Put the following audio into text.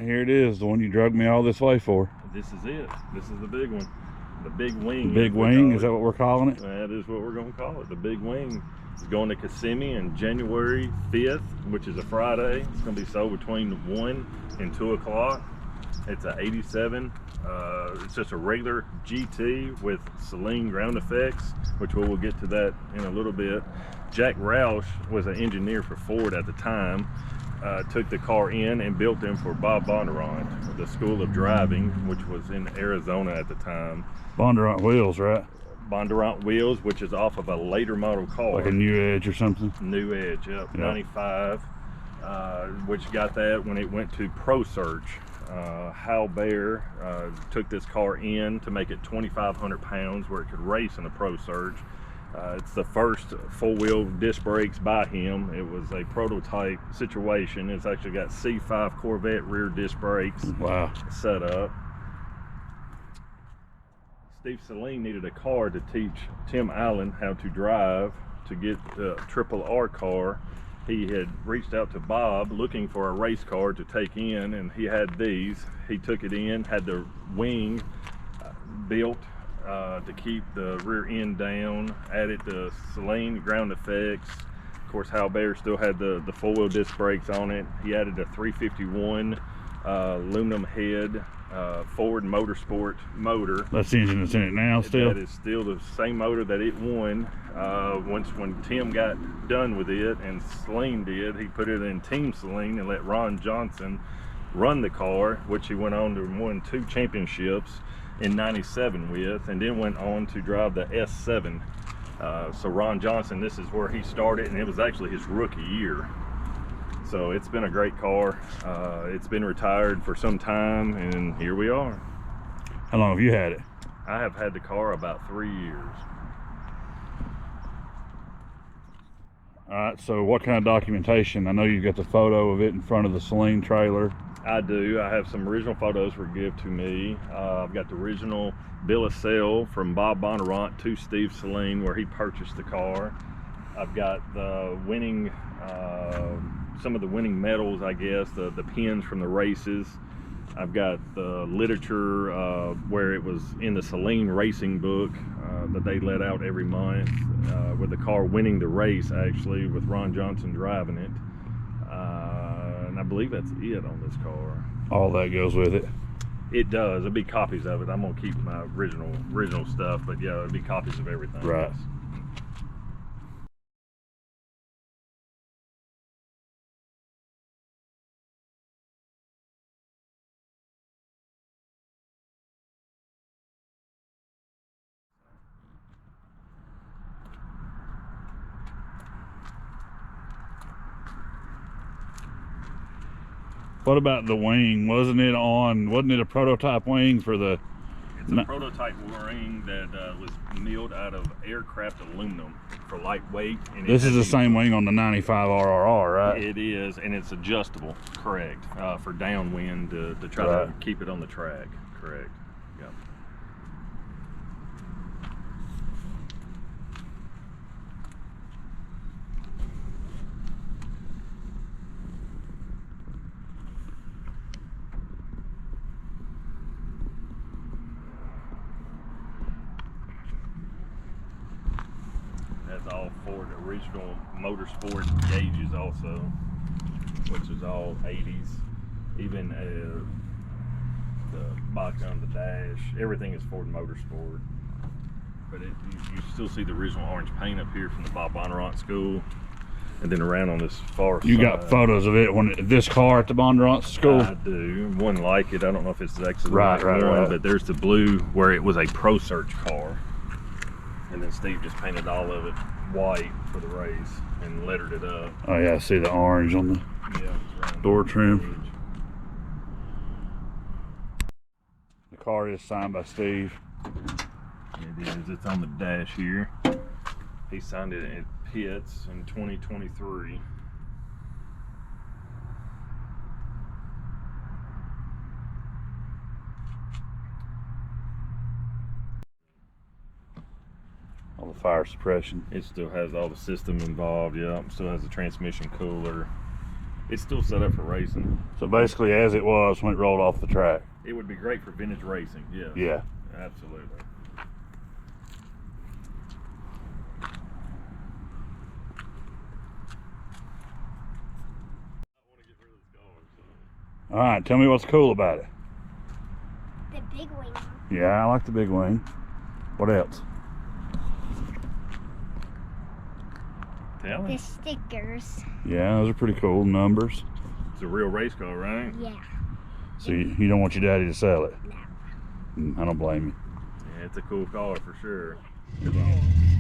here it is, the one you drugged me all this way for. This is it. This is the big one. The big wing. The big wing, is that what we're calling it? That is what we're going to call it. The big wing is going to Kissimmee on January 5th, which is a Friday. It's going to be sold between 1 and 2 o'clock. It's an 87. It's just a regular GT with Saleen ground effects, which we'll get to that in a little bit. Jack Roush was an engineer for Ford at the time. Took the car in and built them for Bob Bondurant, the School of Driving, which was in Arizona at the time. Bondurant wheels, right? Bondurant wheels, which is off of a later model car. Like a New Edge or something? New Edge, yep. 95, which got that when it went to Prosearch. Hal Baer took this car in to make it 2,500 pounds where it could race in a Prosearch. It's the first four-wheel disc brakes by him. It was a prototype situation. It's actually got C5 Corvette rear disc brakes. Wow. Set up. Steve Saleen needed a car to teach Tim Allen how to drive to get the Triple R car. He had reached out to Bob looking for a race car to take in, and he had these. He took it in, had the wing built to keep the rear end down, added the Saleen ground effects. Of course, Hal Baer still had the four-wheel disc brakes on it. He added a 351 aluminum head Ford Motorsport motor. That's the engine that's in it now still? That is still the same motor that it won. When Tim got done with it, and Saleen did, he put it in Team Saleen and let Ron Johnson run the car, which he went on to win 2 championships in 97 with, and then went on to drive the S7. So Ron Johnson, this is where he started, and it was actually his rookie year. So it's been a great car. It's been retired for some time, and here we are. How long have you had it? I have had the car about 3 years. All right, so what kind of documentation? I know you've got the photo of it in front of the Saleen trailer. I do. I have some original photos were given to me. I've got the original bill of sale from Bob Bondurant to Steve Saleen where he purchased the car. I've got the winning, some of the winning medals, I guess, the pins from the races. I've got the literature where it was in the Saleen racing book that they let out every month with the car winning the race, actually, with Ron Johnson driving it. And I believe that's it on this car. All that goes with it? It does. There'll be copies of it. I'm gonna keep my original stuff, but yeah, there'll be copies of everything. Right. Yes. What about the wing? Wasn't it a prototype wing for the... It's a prototype wing that was milled out of aircraft aluminum for lightweight. And this is the same wing on the 95 RRR, right? It is, and it's adjustable, correct, for downwind to try to keep it on the track, correct. Yep. That's all Ford original motorsport gauges also, which is all 80s. Even the box on the dash, everything is Ford Motorsport. But you still see the original orange paint up here from the Bob Bondurant School. And then around on this far side. You got photos of it when this car at the Bondurant School? I do. One like it. I don't know if it's actually the right one, but there's the blue where it was a Prosearch car. And then Steve just painted all of it white for the race and lettered it up. Oh yeah, I see the orange on the door trim. The car is signed by Steve. It is. It's on the dash here. He signed it at Pitts in 2023. All the fire suppression. It still has all the system involved, yeah. Still has a transmission cooler. it's still set up for racing. So basically as it was when it rolled off the track. It would be great for vintage racing, yes. Yeah. Absolutely. All right, tell me what's cool about it. The big wing. Yeah, I like the big wing. What else? Tell The me. stickers. Yeah, those are pretty cool. Numbers. It's a real race car, right? Yeah. So you don't want your daddy to sell it? No. I don't blame you. Yeah, it's a cool car for sure. Yeah.